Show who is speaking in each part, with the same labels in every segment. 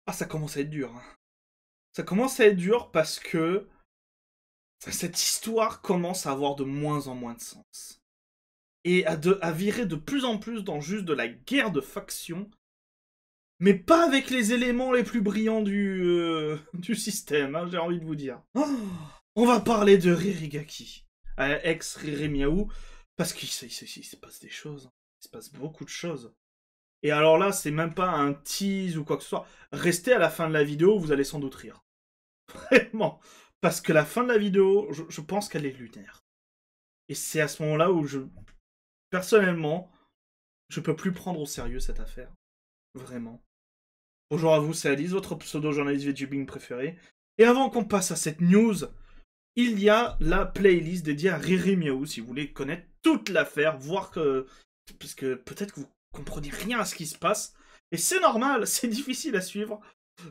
Speaker 1: Ah, ça commence à être dur, hein. Ça commence à être dur parce que cette histoire commence à avoir de moins en moins de sens. Et à virer de plus en plus dans juste de la guerre de factions, mais pas avec les éléments les plus brillants du système, hein, j'ai envie de vous dire. Oh, on va parler de Ririgaki, ex-Riri Miaou, parce qu'il se passe des choses. Il se passe beaucoup de choses. Et alors là, c'est même pas un tease ou quoi que ce soit. Restez à la fin de la vidéo, vous allez sans doute rire. Vraiment. Parce que la fin de la vidéo, je pense qu'elle est lunaire. Et c'est à ce moment-là où personnellement, je peux plus prendre au sérieux cette affaire. Vraiment. Bonjour à vous, c'est Alice, votre pseudo-journaliste VTubing préféré. Et avant qu'on passe à cette news, il y a la playlist dédiée à Riri Miaou, si vous voulez connaître toute l'affaire, voir que... Parce que peut-être que vous comprenez rien à ce qui se passe. Et c'est normal, c'est difficile à suivre.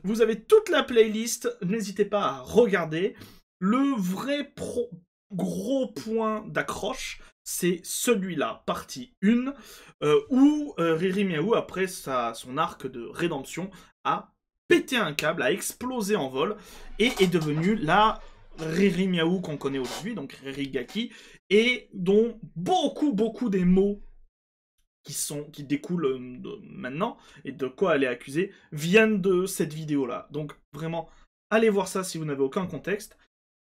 Speaker 1: Vous avez toute la playlist, n'hésitez pas à regarder. Le vrai gros point d'accroche, c'est celui-là, partie 1, où Riri Miaou, après son arc de rédemption, a pété un câble, a explosé en vol, et est devenu la Riri Miaou qu'on connaît aujourd'hui, donc Riri Gaki, et dont beaucoup des mots qui découlent maintenant, et de quoi elle est accusée, viennent de cette vidéo-là. Donc vraiment, allez voir ça si vous n'avez aucun contexte.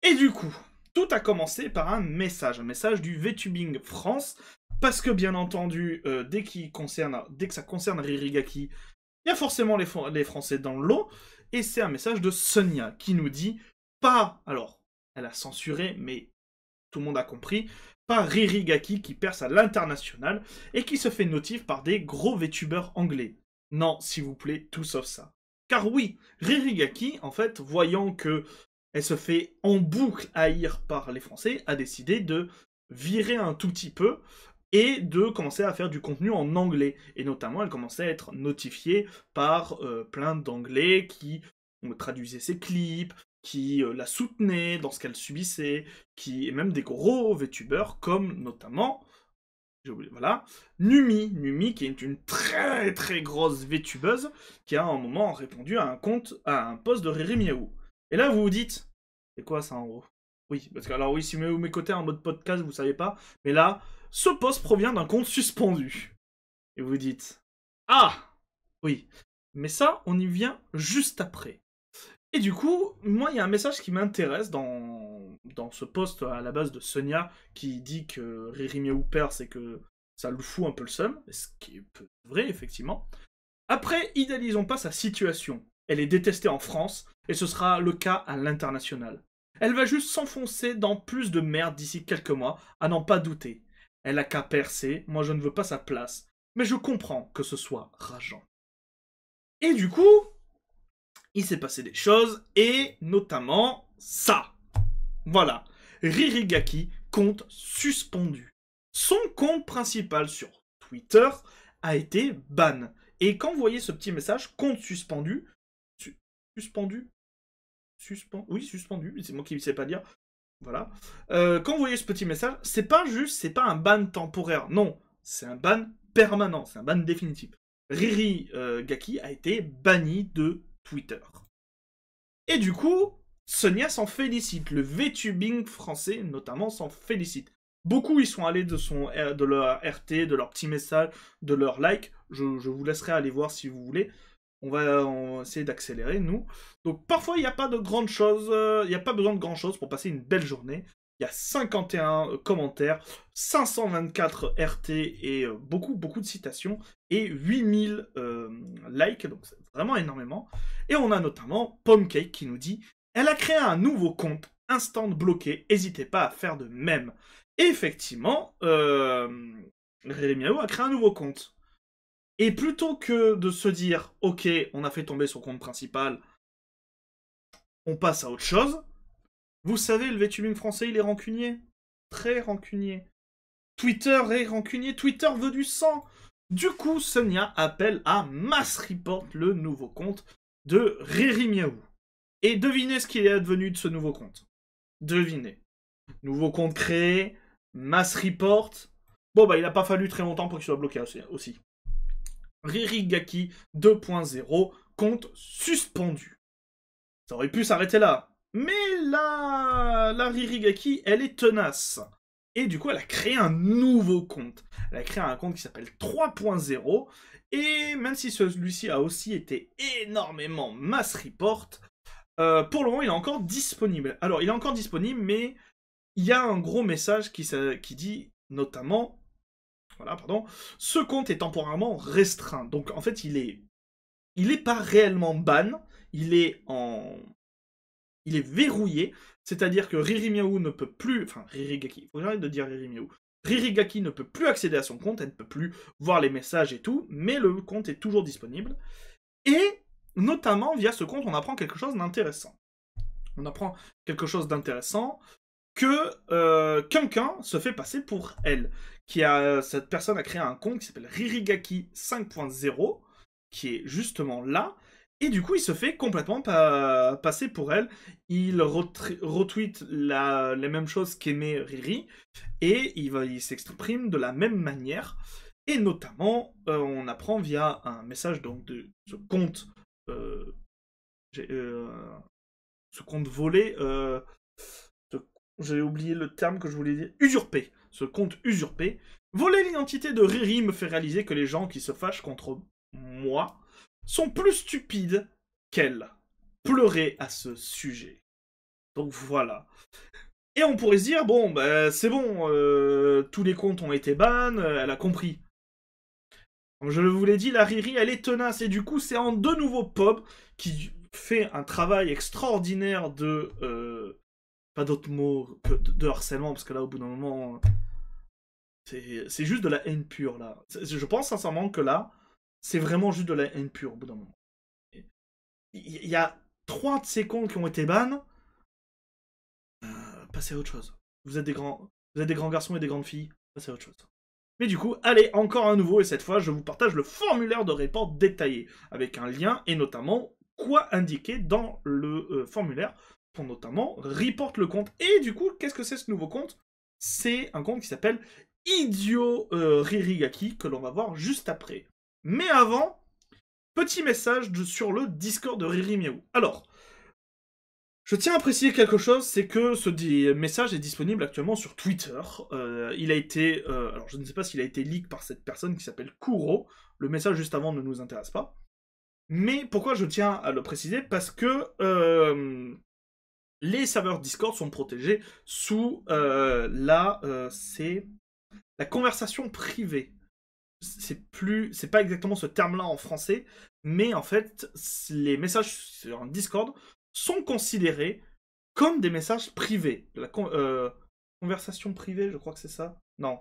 Speaker 1: Et du coup, tout a commencé par un message du VTubing France, parce que bien entendu, dès que ça concerne Ririgaki, il y a forcément les Français dans le lot, et c'est un message de Sonia qui nous dit pas, alors, elle a censuré, mais tout le monde a compris, pas Ririgaki qui perce à l'international et qui se fait notif par des gros VTubers anglais. Non, s'il vous plaît, tout sauf ça. Car oui, Ririgaki, en fait, voyant que elle se fait en boucle haïr par les Français, a décidé de virer un tout petit peu et de commencer à faire du contenu en anglais. Et notamment, elle commençait à être notifiée par plein d'anglais qui traduisaient ses clips, qui la soutenaient dans ce qu'elle subissait, et même des gros VTubers comme notamment, j'ai oublié, voilà, Numi qui est une très grosse VTubeuse qui a à un moment répondu à un post de Riri Miaou. Et là vous vous dites, c'est quoi ça en gros? Oui, parce que alors oui, si vous m'écoutez en mode podcast, vous savez pas, mais là, ce post provient d'un compte suspendu. Et vous dites, ah, oui, mais ça, on y vient juste après. Et du coup, moi, il y a un message qui m'intéresse dans ce post à la base de Sonia qui dit que Riri Miaou perd, c'est que ça le fout un peu le seum, ce qui est vrai, effectivement. Après, idéalisons pas sa situation. Elle est détestée en France, et ce sera le cas à l'international. Elle va juste s'enfoncer dans plus de merde d'ici quelques mois, à n'en pas douter. Elle a qu'à percer, moi je ne veux pas sa place, mais je comprends que ce soit rageant. Et du coup, il s'est passé des choses, et notamment ça. Voilà, Ririgaki, compte suspendu. Son compte principal sur Twitter a été ban. Et quand vous voyez ce petit message, compte suspendu, suspendu, oui, suspendu, c'est moi qui ne sais pas dire, voilà. Quand vous voyez ce petit message, c'est pas un ban temporaire, non, c'est un ban permanent, c'est un ban définitif. Riri Gaki a été banni de Twitter. Et du coup, Sonia s'en félicite. Le VTubing français, notamment, s'en félicite. Beaucoup y sont allés de leur RT, de leur petit message, de leur like. Je vous laisserai aller voir si vous voulez. On va essayer d'accélérer, nous. Donc parfois, il n'y a pas de grandes choses. Il n'y a pas besoin de grand chose pour passer une belle journée. Il y a 51 commentaires, 524 RT et beaucoup de citations. Et 8000 likes, donc c'est vraiment énormément. Et on a notamment Pomcake qui nous dit « Elle a créé un nouveau compte, instant bloqué, n'hésitez pas à faire de même. » Et effectivement, Rémiao a créé un nouveau compte. Et plutôt que de se dire « Ok, on a fait tomber son compte principal, on passe à autre chose », vous savez, le VTubing français, il est rancunier. Très rancunier. Twitter est rancunier, Twitter veut du sang. Du coup, Sonia appelle à Mass Report le nouveau compte de Riri Miaou. Et devinez ce qu'il est advenu de ce nouveau compte. Devinez. Nouveau compte créé, Mass Report. Bon, bah, il n'a pas fallu très longtemps pour qu'il soit bloqué aussi. Ririgaki 2.0, compte suspendu. Ça aurait pu s'arrêter là. Mais la Ririgaki, elle est tenace. Et du coup, elle a créé un nouveau compte. Elle a créé un compte qui s'appelle 3.0. Et même si celui-ci a aussi été énormément mass report, pour le moment, il est encore disponible. Alors, il est encore disponible, mais il y a un gros message qui dit notamment... Voilà, pardon. Ce compte est temporairement restreint. Donc, en fait, il est pas réellement ban. Il est verrouillé. C'est-à-dire que Riri Miaou ne peut plus... Enfin, Ririgaki. Il faut que j'arrête de dire Riri Miaou. Ririgaki ne peut plus accéder à son compte. Elle ne peut plus voir les messages et tout. Mais le compte est toujours disponible. Et, notamment, via ce compte, on apprend quelque chose d'intéressant. On apprend quelque chose d'intéressant que quelqu'un se fait passer pour elle. Cette personne a créé un compte qui s'appelle Ririgaki 5.0, qui est justement là, et du coup il se fait complètement passer pour elle. Il retweet les mêmes choses qu'aimait Riri, et il s'exprime de la même manière, et notamment on apprend via un message donc, de ce compte volé, j'ai oublié le terme que je voulais dire, usurpé. Ce compte usurpé. Voler l'identité de Riri me fait réaliser que les gens qui se fâchent contre moi sont plus stupides qu'elle. Pleurer à ce sujet. Donc voilà. Et on pourrait se dire, bon, bah, c'est bon, tous les comptes ont été ban, elle a compris. Comme je vous l'ai dit, la Riri, elle est tenace, et du coup, c'est en de nouveaux pubs qui fait un travail extraordinaire de... pas d'autres mots que de harcèlement, parce que là, au bout d'un moment, c'est juste de la haine pure, là. Je pense sincèrement que là, c'est vraiment juste de la haine pure, au bout d'un moment. Il y a 3 de ces comptes qui ont été bans. Passez à autre chose. Vous êtes des grands garçons et des grandes filles. Passez à autre chose. Mais du coup, allez, encore un nouveau, et cette fois, je vous partage le formulaire de report détaillé, avec un lien, et notamment, quoi indiquer dans le formulaire, pour notamment report le compte. Et du coup, qu'est-ce que c'est ce nouveau compte? C'est un compte qui s'appelle Idio Ririgaki, que l'on va voir juste après. Mais avant, petit message sur le Discord de Riri Miaou. Alors, je tiens à préciser quelque chose, c'est que ce message est disponible actuellement sur Twitter. Il a été... alors, je ne sais pas s'il a été leak par cette personne qui s'appelle Kuro. Le message juste avant ne nous intéresse pas. Mais pourquoi je tiens à le préciser? Parce que les serveurs Discord sont protégés sous c'est la conversation privée. C'est pas exactement ce terme-là en français, mais en fait, les messages sur un Discord sont considérés comme des messages privés. La conversation privée, je crois que c'est ça. Non.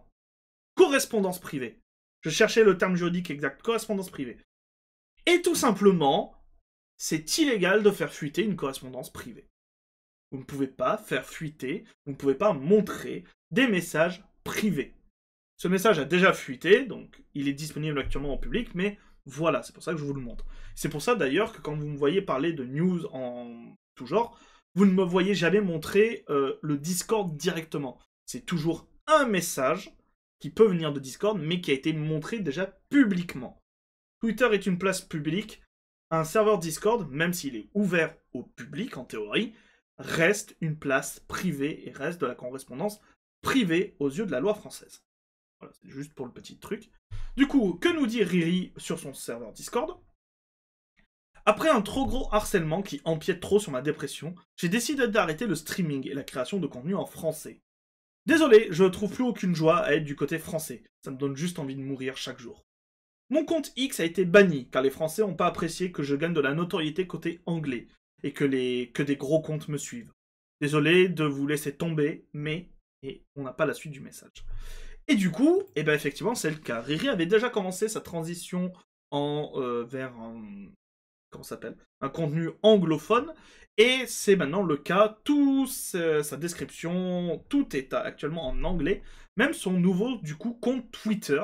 Speaker 1: Correspondance privée. Je cherchais le terme juridique exact. Correspondance privée. Et tout simplement, c'est illégal de faire fuiter une correspondance privée. Vous ne pouvez pas faire fuiter, vous ne pouvez pas montrer des messages privés. Ce message a déjà fuité, donc il est disponible actuellement au public, mais voilà, c'est pour ça que je vous le montre. C'est pour ça d'ailleurs que quand vous me voyez parler de news en tout genre, vous ne me voyez jamais montrer le Discord directement. C'est toujours un message qui peut venir de Discord, mais qui a été montré déjà publiquement. Twitter est une place publique. Un serveur Discord, même s'il est ouvert au public en théorie, reste une place privée et reste de la correspondance privée aux yeux de la loi française. Voilà, c'est juste pour le petit truc. Du coup, que nous dit Riri sur son serveur Discord? Après un trop gros harcèlement qui empiète trop sur ma dépression, j'ai décidé d'arrêter le streaming et la création de contenu en français. Désolé, je ne trouve plus aucune joie à être du côté français. Ça me donne juste envie de mourir chaque jour. Mon compte X a été banni, car les Français n'ont pas apprécié que je gagne de la notoriété côté anglais, et que des gros comptes me suivent. Désolé de vous laisser tomber, mais on n'a pas la suite du message. Et du coup, eh ben effectivement, c'est le cas. Riri avait déjà commencé sa transition vers un contenu anglophone, et c'est maintenant le cas. Tout sa description, tout est actuellement en anglais. Même son nouveau, du coup, compte Twitter.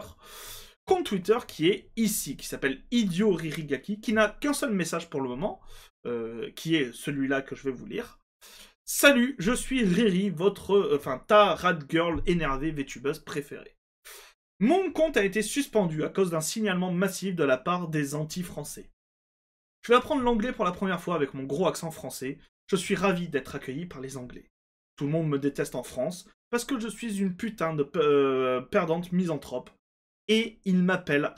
Speaker 1: Compte Twitter qui est ici, qui s'appelle Idio Ririgaki, qui n'a qu'un seul message pour le moment, qui est celui-là que je vais vous lire. Salut, je suis Riri, ta rad girl énervée VTubeuse préférée. Mon compte a été suspendu à cause d'un signalement massif de la part des anti-français. Je vais apprendre l'anglais pour la première fois avec mon gros accent français. Je suis ravi d'être accueilli par les Anglais. Tout le monde me déteste en France parce que je suis une putain de perdante misanthrope. Et il m'appelle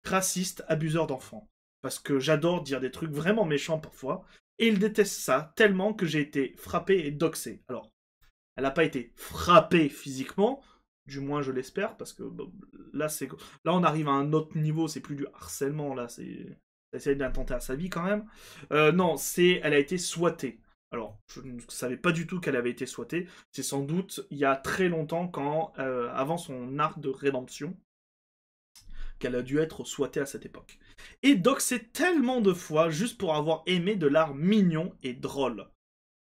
Speaker 1: raciste, abuseur d'enfants. Parce que j'adore dire des trucs vraiment méchants parfois. Et il déteste ça tellement que j'ai été frappé et doxé. Alors, elle n'a pas été frappée physiquement, du moins je l'espère, parce que bon, là, on arrive à un autre niveau, c'est plus du harcèlement, là, c'est essayer d'attenter à sa vie quand même. Non, elle a été swatée. Alors, je ne savais pas du tout qu'elle avait été swatée. C'est sans doute il y a très longtemps, avant son arc de rédemption, qu'elle a dû être swatée à cette époque. Et doxée tellement de fois juste pour avoir aimé de l'art mignon et drôle.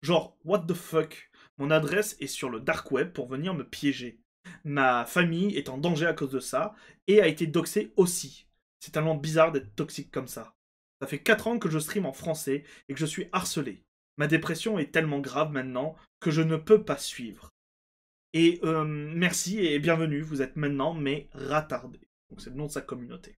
Speaker 1: Genre, what the fuck? Mon adresse est sur le dark web pour venir me piéger. Ma famille est en danger à cause de ça, et a été doxée aussi. C'est tellement bizarre d'être toxique comme ça. Ça fait 4 ans que je stream en français et que je suis harcelé. Ma dépression est tellement grave maintenant que je ne peux pas suivre. Et merci et bienvenue, vous êtes maintenant mes retardés. Donc c'est le nom de sa communauté.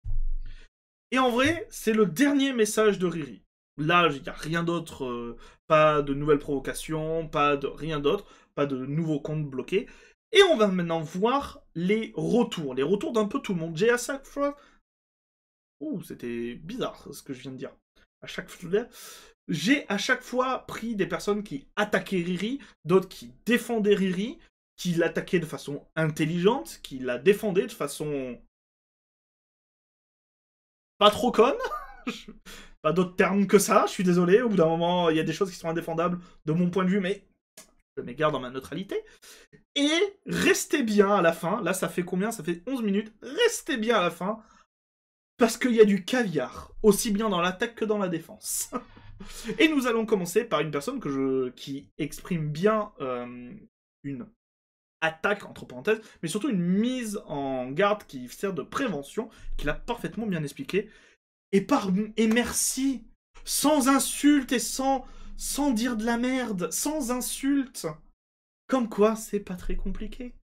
Speaker 1: Et en vrai, c'est le dernier message de Riri. Là, il n'y a rien d'autre, pas de nouvelles provocations, pas de rien d'autre, pas de nouveaux comptes bloqués. Et on va maintenant voir les retours d'un peu tout le monde. Ouh, c'était bizarre ce que je viens de dire. J'ai à chaque fois pris des personnes qui attaquaient Riri, d'autres qui défendaient Riri, qui l'attaquaient de façon intelligente, qui la défendaient de façon pas trop conne. Pas d'autres termes que ça, je suis désolé, au bout d'un moment, il y a des choses qui sont indéfendables de mon point de vue, mais je m'égare dans ma neutralité. Et restez bien à la fin, là ça fait combien? Ça fait 11 minutes, restez bien à la fin, parce qu'il y a du caviar, aussi bien dans l'attaque que dans la défense. Et nous allons commencer par une personne qui exprime bien une attaque, entre parenthèses, mais surtout une mise en garde qui sert de prévention, qu'il a parfaitement bien expliqué. Et merci, sans insultes et sans dire de la merde, sans insultes. Comme quoi, c'est pas très compliqué.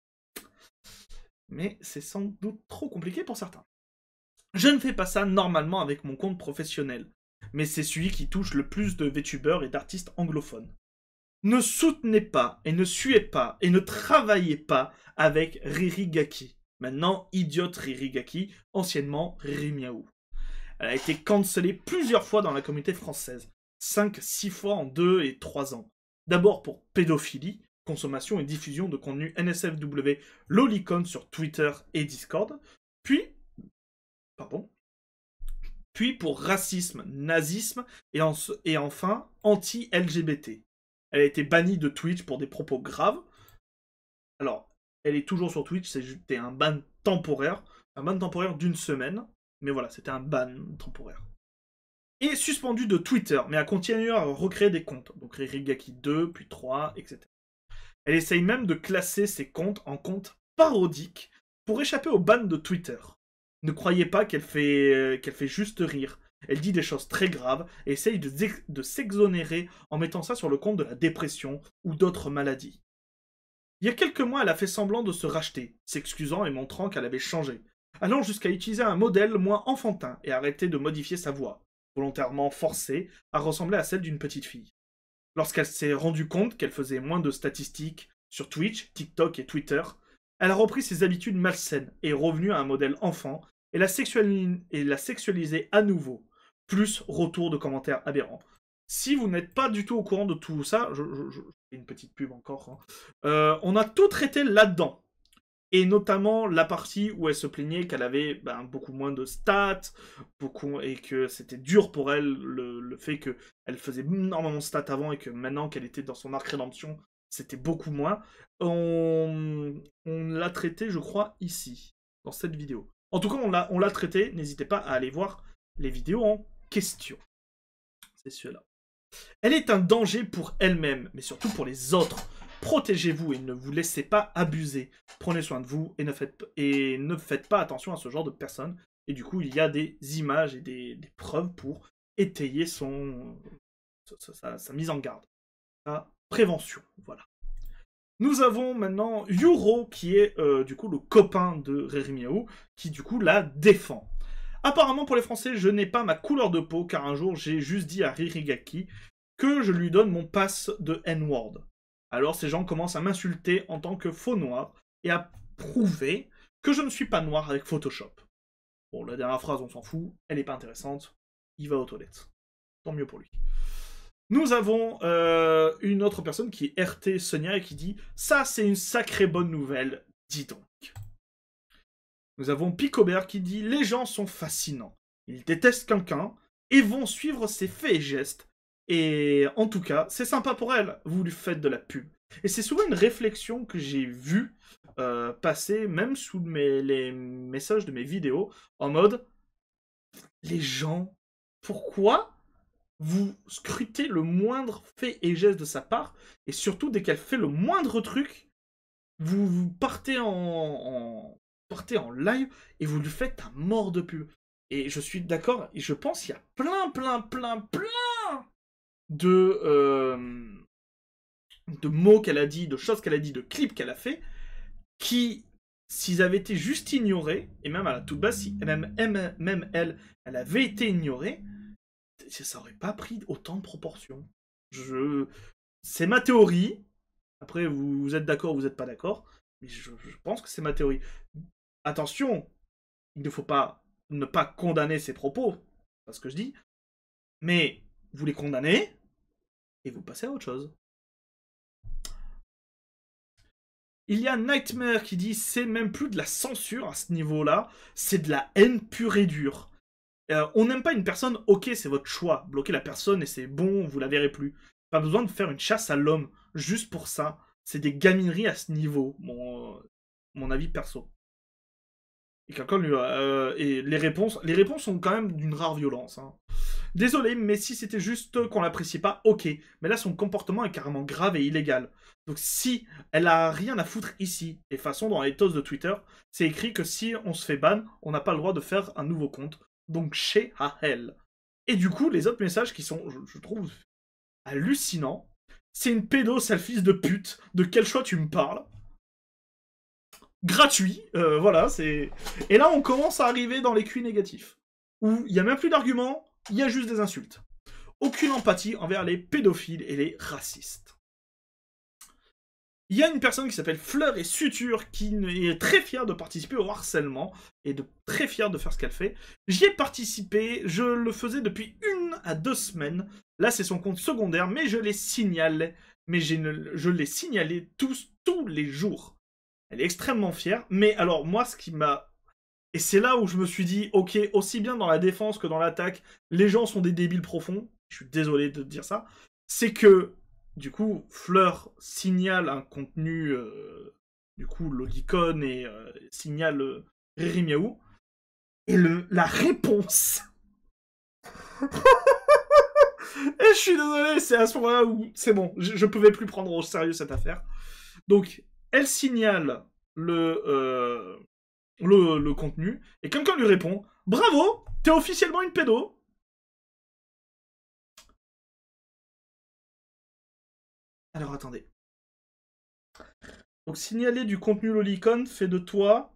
Speaker 1: Mais c'est sans doute trop compliqué pour certains. Je ne fais pas ça normalement avec mon compte professionnel, mais c'est celui qui touche le plus de VTubers et d'artistes anglophones. Ne soutenez pas, et ne suez pas, et ne travaillez pas avec Riri Gaki. Maintenant, idiote Riri Gaki, anciennement Riri Miaou. Elle a été cancellée plusieurs fois dans la communauté française. 5-6 fois en 2 et 3 ans. D'abord pour pédophilie, consommation et diffusion de contenu NSFW lolicon sur Twitter et Discord. Puis pour racisme, nazisme et enfin anti-LGBT. Elle a été bannie de Twitch pour des propos graves. Alors, elle est toujours sur Twitch, c'était un ban temporaire d'une semaine. Mais voilà, c'était un ban temporaire. Et suspendue de Twitter, mais a continué à recréer des comptes. Donc Ririgaki 2, puis 3, etc. Elle essaye même de classer ses comptes en comptes parodiques pour échapper au ban de Twitter. Ne croyez pas qu'elle fait juste rire. Elle dit des choses très graves et essaye de s'exonérer en mettant ça sur le compte de la dépression ou d'autres maladies. Il y a quelques mois, elle a fait semblant de se racheter, s'excusant et montrant qu'elle avait changé, allant jusqu'à utiliser un modèle moins enfantin et arrêter de modifier sa voix, volontairement forcée à ressembler à celle d'une petite fille. Lorsqu'elle s'est rendue compte qu'elle faisait moins de statistiques sur Twitch, TikTok et Twitter, elle a repris ses habitudes malsaines et est revenue à un modèle enfant et l'a sexualisé à nouveau. Plus retour de commentaires aberrants. Si vous n'êtes pas du tout au courant de tout ça, je fais une petite pub encore, on a tout traité là-dedans. Et notamment la partie où elle se plaignait qu'elle avait beaucoup moins de stats, et que c'était dur pour elle le fait qu'elle faisait énormément de stats avant et que maintenant qu'elle était dans son arc rédemption, c'était beaucoup moins. On l'a traité, je crois, ici, dans cette vidéo. En tout cas, on l'a traité, n'hésitez pas à aller voir les vidéos en question. C'est cela. Elle est un danger pour elle-même, mais surtout pour les autres. Protégez-vous et ne vous laissez pas abuser. Prenez soin de vous et ne faites pas attention à ce genre de personnes. Et du coup, il y a des images et des preuves pour étayer sa mise en garde. Sa prévention, voilà. Nous avons maintenant Yuro, qui est du coup le copain de Riri Miaou, qui du coup la défend. Apparemment, pour les Français, je n'ai pas ma couleur de peau, car un jour, j'ai juste dit à Ririgaki que je lui donne mon pass de N-word. Alors, ces gens commencent à m'insulter en tant que faux noir et à prouver que je ne suis pas noir avec Photoshop. Bon, la dernière phrase, on s'en fout, elle n'est pas intéressante. Il va aux toilettes. Tant mieux pour lui. Nous avons une autre personne qui est RT Sonia et qui dit « Ça, c'est une sacrée bonne nouvelle, dis donc ». Nous avons Picobert qui dit « Les gens sont fascinants. Ils détestent quelqu'un et vont suivre ses faits et gestes. Et en tout cas, c'est sympa pour elle. Vous lui faites de la pub. » Et c'est souvent une réflexion que j'ai vue passer même sous les messages de mes vidéos en mode « Les gens, pourquoi vous scrutez le moindre fait et geste de sa part, et surtout dès qu'elle fait le moindre truc, vous partez partez en live et vous lui faites un mort de pub. » Et je suis d'accord, et je pense qu'il y a plein de mots qu'elle a dit, de choses qu'elle a dit, de clips qu'elle a fait, qui, s'ils avaient été juste ignorés, et même à la toute base, si même elle avait été ignorée, ça aurait pas pris autant de proportions. C'est ma théorie. Après, vous êtes d'accord ou vous n'êtes pas d'accord. Mais je pense que c'est ma théorie. Attention, il ne faut pas ne pas condamner ses propos. C'est pas ce que je dis. Mais vous les condamnez et vous passez à autre chose. Il y a Nightmare qui dit c'est même plus de la censure à ce niveau-là, c'est de la haine pure et dure. On n'aime pas une personne, ok, c'est votre choix. Bloquez la personne et c'est bon, vous la verrez plus. Pas besoin de faire une chasse à l'homme juste pour ça. C'est des gamineries à ce niveau, mon avis perso. Et quelqu'un lui et les réponses sont quand même d'une rare violence. Hein. Désolé, mais si c'était juste qu'on l'apprécie pas, ok. Mais là, son comportement est carrément grave et illégal. Donc si elle a rien à foutre ici, et façon dans les toasts de Twitter, c'est écrit que si on se fait ban, on n'a pas le droit de faire un nouveau compte. Donc chez à elle. Et du coup, les autres messages qui sont, je trouve, hallucinants. C'est une pédo, sale fils de pute. De quel choix tu me parles? Gratuit, voilà, c'est... Et là, on commence à arriver dans les QI négatifs. Où il n'y a même plus d'arguments, il y a juste des insultes. Aucune empathie envers les pédophiles et les racistes. Il y a une personne qui s'appelle Fleur et Suture qui est très fière de participer au harcèlement et très fière de faire ce qu'elle fait. J'y ai participé, je le faisais depuis 1 à 2 semaines. Là, c'est son compte secondaire, mais je les signale. Mais je l'ai signalé tous les jours. Elle est extrêmement fière. Mais alors, moi, ce qui m'a... Et c'est là où je me suis dit, ok, aussi bien dans la défense que dans l'attaque, les gens sont des débiles profonds. Je suis désolé de dire ça. C'est que... Du coup, Fleur signale un contenu, du coup, lolicon et signale Riri Miaou. Et la réponse... Et je suis désolé, c'est à ce moment-là où c'est bon, je pouvais plus prendre au sérieux cette affaire. Donc, elle signale le contenu, et quelqu'un lui répond « Bravo, t'es officiellement une pédo !» Alors, attendez. Donc, signaler du contenu lolicon fait de toi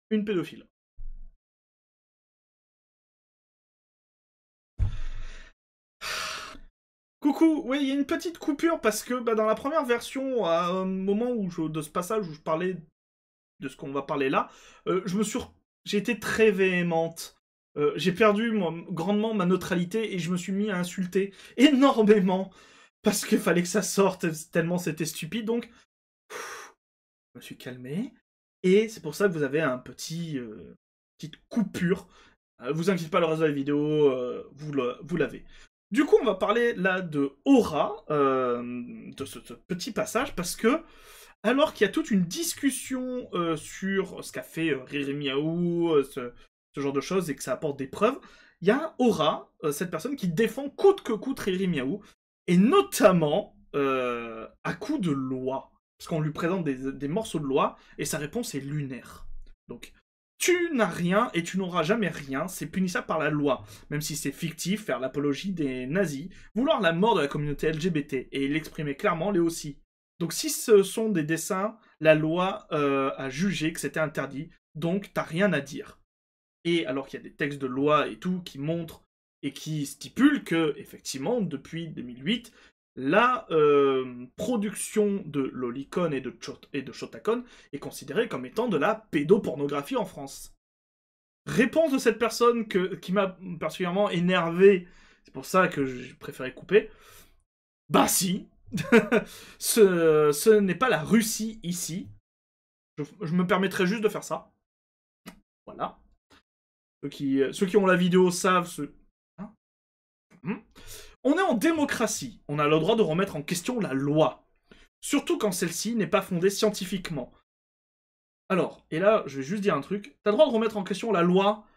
Speaker 1: une pédophile. Coucou, oui, il y a une petite coupure parce que dans la première version, à un moment de ce passage où je parlais de ce qu'on va parler là, j'ai été très véhémente. J'ai perdu grandement ma neutralité et je me suis mis à insulter énormément parce qu'il fallait que ça sorte tellement c'était stupide. Donc, je me suis calmé et c'est pour ça que vous avez un petite coupure. Vous inquiétez pas, le reste de la vidéo, vous l'avez. Du coup, on va parler là de Aura, de ce petit passage, parce que, alors qu'il y a toute une discussion sur ce qu'a fait Riri Miaou, ce genre de choses, et que ça apporte des preuves, il y a Aura, cette personne qui défend coûte que coûte Riri Miaou, et notamment à coup de loi. Parce qu'on lui présente des morceaux de loi, et sa réponse est lunaire. Donc, tu n'as rien et tu n'auras jamais rien, c'est punissable par la loi. Même si c'est fictif, faire l'apologie des nazis, vouloir la mort de la communauté LGBT, et l'exprimer clairement l'est aussi. Donc si ce sont des dessins, la loi a jugé que c'était interdit, donc t'as rien à dire. Et alors qu'il y a des textes de loi et tout qui montrent et qui stipulent que, effectivement, depuis 2008, la production de lolicon et de shotacon est considérée comme étant de la pédopornographie en France. Réponse de cette personne qui m'a particulièrement énervé, c'est pour ça que j'ai préféré couper. Bah si, ce n'est pas la Russie ici. Je me permettrai juste de faire ça. Voilà. Ceux qui ont la vidéo savent. Hein. On est en démocratie. On a le droit de remettre en question la loi. Surtout quand celle-ci n'est pas fondée scientifiquement. Alors, et là, je vais juste dire un truc. T'as le droit de remettre en question la loi,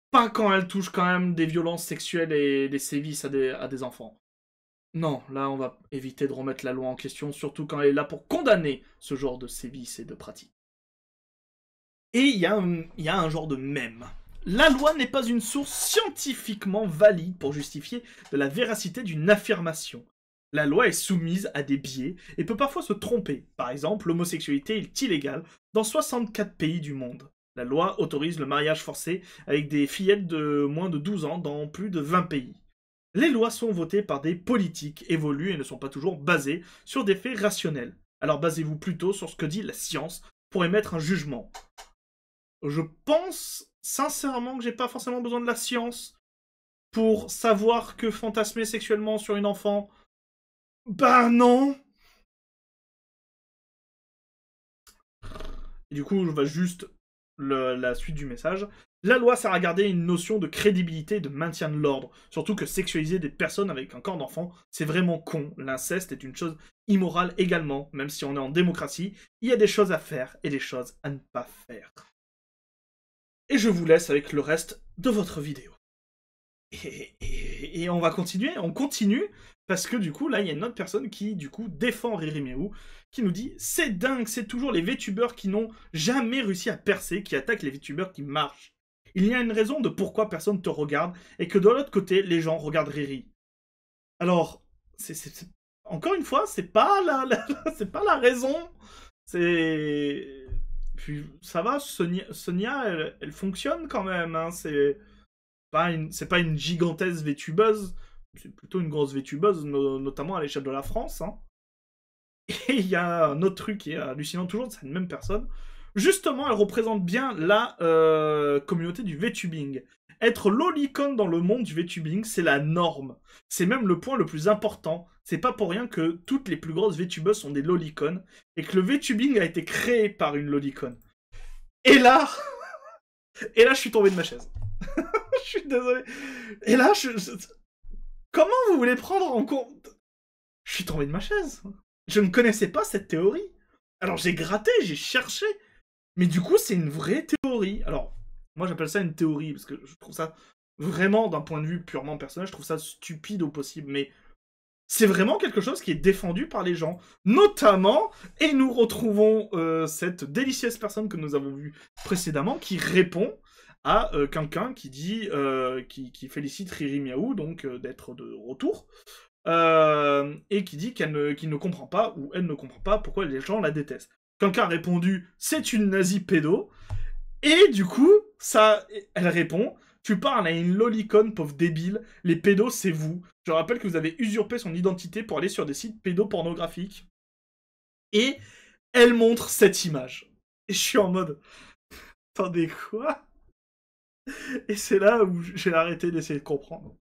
Speaker 1: pas quand elle touche quand même des violences sexuelles et des sévices à des enfants. Non, là, on va éviter de remettre la loi en question, surtout quand elle est là pour condamner ce genre de sévices et de pratiques. Et il y a un genre de mème. La loi n'est pas une source scientifiquement valide pour justifier de la véracité d'une affirmation. La loi est soumise à des biais et peut parfois se tromper. Par exemple, l'homosexualité est illégale dans 64 pays du monde. La loi autorise le mariage forcé avec des fillettes de moins de 12 ans dans plus de 20 pays. Les lois sont votées par des politiques, évoluent et ne sont pas toujours basées sur des faits rationnels. Alors basez-vous plutôt sur ce que dit la science pour émettre un jugement. Je pense sincèrement que j'ai pas forcément besoin de la science pour savoir que fantasmer sexuellement sur une enfant, bah non. Et du coup, je vais juste la suite du message. La loi sert à garder une notion de crédibilité et de maintien de l'ordre. Surtout que sexualiser des personnes avec un corps d'enfant, c'est vraiment con. L'inceste est une chose immorale également. Même si on est en démocratie, il y a des choses à faire et des choses à ne pas faire. Et je vous laisse avec le reste de votre vidéo. Et on va continuer, on continue, parce que du coup, là, il y a une autre personne qui, du coup, défend Riri Miaou, qui nous dit « C'est dingue, c'est toujours les VTubers qui n'ont jamais réussi à percer, qui attaquent les VTubers qui marchent. Il y a une raison de pourquoi personne te regarde, et que de l'autre côté, les gens regardent Riri. » Alors, encore une fois, c'est pas c'est pas la raison. C'est... Puis, ça va, Sonia elle fonctionne quand même, hein, c'est pas une gigantesque VTubeuse, c'est plutôt une grosse VTubeuse, notamment à l'échelle de la France. Hein. Et il y a un autre truc qui est hallucinant toujours de cette même personne. Justement, elle représente bien la communauté du VTubing. Être lolicon dans le monde du VTubing, c'est la norme. C'est même le point le plus important. C'est pas pour rien que toutes les plus grosses VTubeuses sont des lolicons et que le VTubing a été créé par une lolicon. Et là, je suis tombé de ma chaise. Je suis désolé. Et là, comment vous voulez prendre en compte... Je suis tombé de ma chaise. Je ne connaissais pas cette théorie. Alors j'ai gratté, j'ai cherché. Mais du coup, c'est une vraie théorie. Alors, moi j'appelle ça une théorie, parce que je trouve ça vraiment, d'un point de vue purement personnel, je trouve ça stupide au possible. Mais c'est vraiment quelque chose qui est défendu par les gens. Notamment, et nous retrouvons cette délicieuse personne que nous avons vue précédemment, qui répond à quelqu'un qui dit, qui félicite Riri Miaou, donc d'être de retour, et qui dit qu'il ne comprend pas, ou elle ne comprend pas, pourquoi les gens la détestent. Quelqu'un a répondu, c'est une nazie pédo, et du coup, elle répond, tu parles à une lolicon, pauvre débile, les pédos, c'est vous. Je rappelle que vous avez usurpé son identité pour aller sur des sites pédopornographiques. Et elle montre cette image. Et je suis en mode, attendez, quoi? Et c'est là où j'ai arrêté d'essayer de comprendre.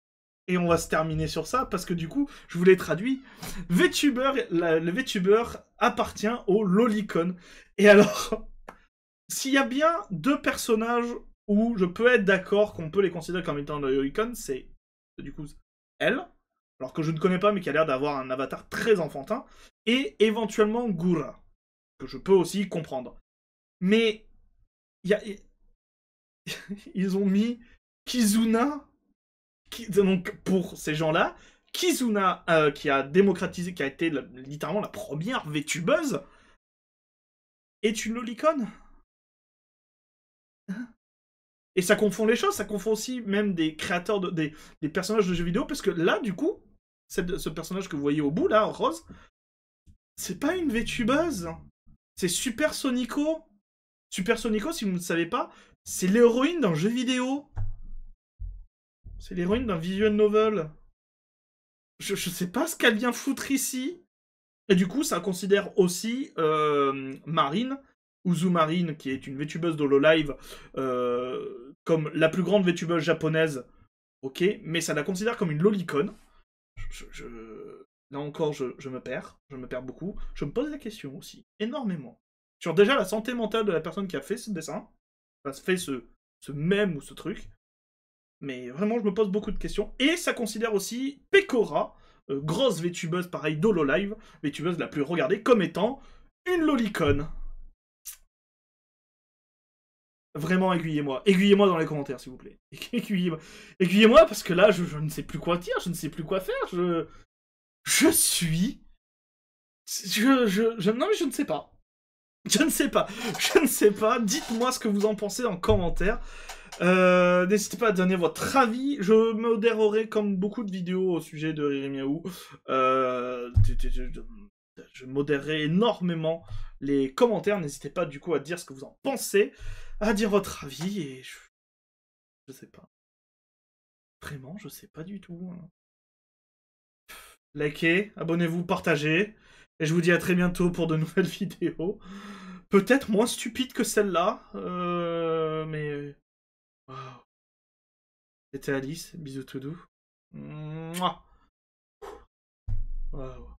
Speaker 1: Et on va se terminer sur ça, parce que du coup, je vous l'ai traduit. Le VTuber appartient au lolicon. Et alors, s'il y a bien deux personnages où je peux être d'accord qu'on peut les considérer comme étant le lolicon, c'est du coup elle, alors que je ne connais pas, mais qui a l'air d'avoir un avatar très enfantin, et éventuellement Gura, que je peux aussi comprendre. Mais ils ont mis Kizuna, donc pour ces gens-là, Kizuna, qui a démocratisé, qui a été littéralement la première VTubeuse, est une lolicon. Et ça confond les choses, ça confond aussi même des créateurs, des personnages de jeux vidéo, parce que là, du coup, ce personnage que vous voyez au bout, là, Rose, c'est pas une VTubeuse. C'est Super Sonico. Supersonico, si vous ne le savez pas, c'est l'héroïne d'un jeu vidéo. C'est l'héroïne d'un visual novel. Je sais pas ce qu'elle vient foutre ici. Et du coup, ça considère aussi Marine, Uzu Marine, qui est une VTubeuse d'Hololive, comme la plus grande VTubeuse japonaise. Ok, mais ça la considère comme une lolicon. Là encore, je me perds. Je me perds beaucoup. Je me pose la question aussi, énormément. Sur déjà la santé mentale de la personne qui a fait ce dessin, enfin, fait ce mème ou ce truc. Mais vraiment, je me pose beaucoup de questions. Et ça considère aussi Pekora, grosse VTubeuse pareil d'Hololive, VTubeuse la plus regardée, comme étant une lolicon. Vraiment, aiguillez-moi. Aiguillez-moi dans les commentaires, s'il vous plaît. Aiguillez-moi. Aiguillez-moi, parce que là, je ne sais plus quoi dire, je ne sais plus quoi faire. Je suis... Non, mais je ne sais pas. Je ne sais pas. Je ne sais pas. Dites-moi ce que vous en pensez en commentaire. N'hésitez pas à donner votre avis. Je modérerai comme beaucoup de vidéos au sujet de Ririmiaou. Je modérerai énormément les commentaires. N'hésitez pas du coup à dire ce que vous en pensez, à dire votre avis et je sais pas. Vraiment, je sais pas du tout. Likez, abonnez-vous, partagez. Et je vous dis à très bientôt pour de nouvelles vidéos. Peut-être moins stupides que celle-là. Mais... Wow. C'était Alice, bisous tout doux. Mouah. Wow.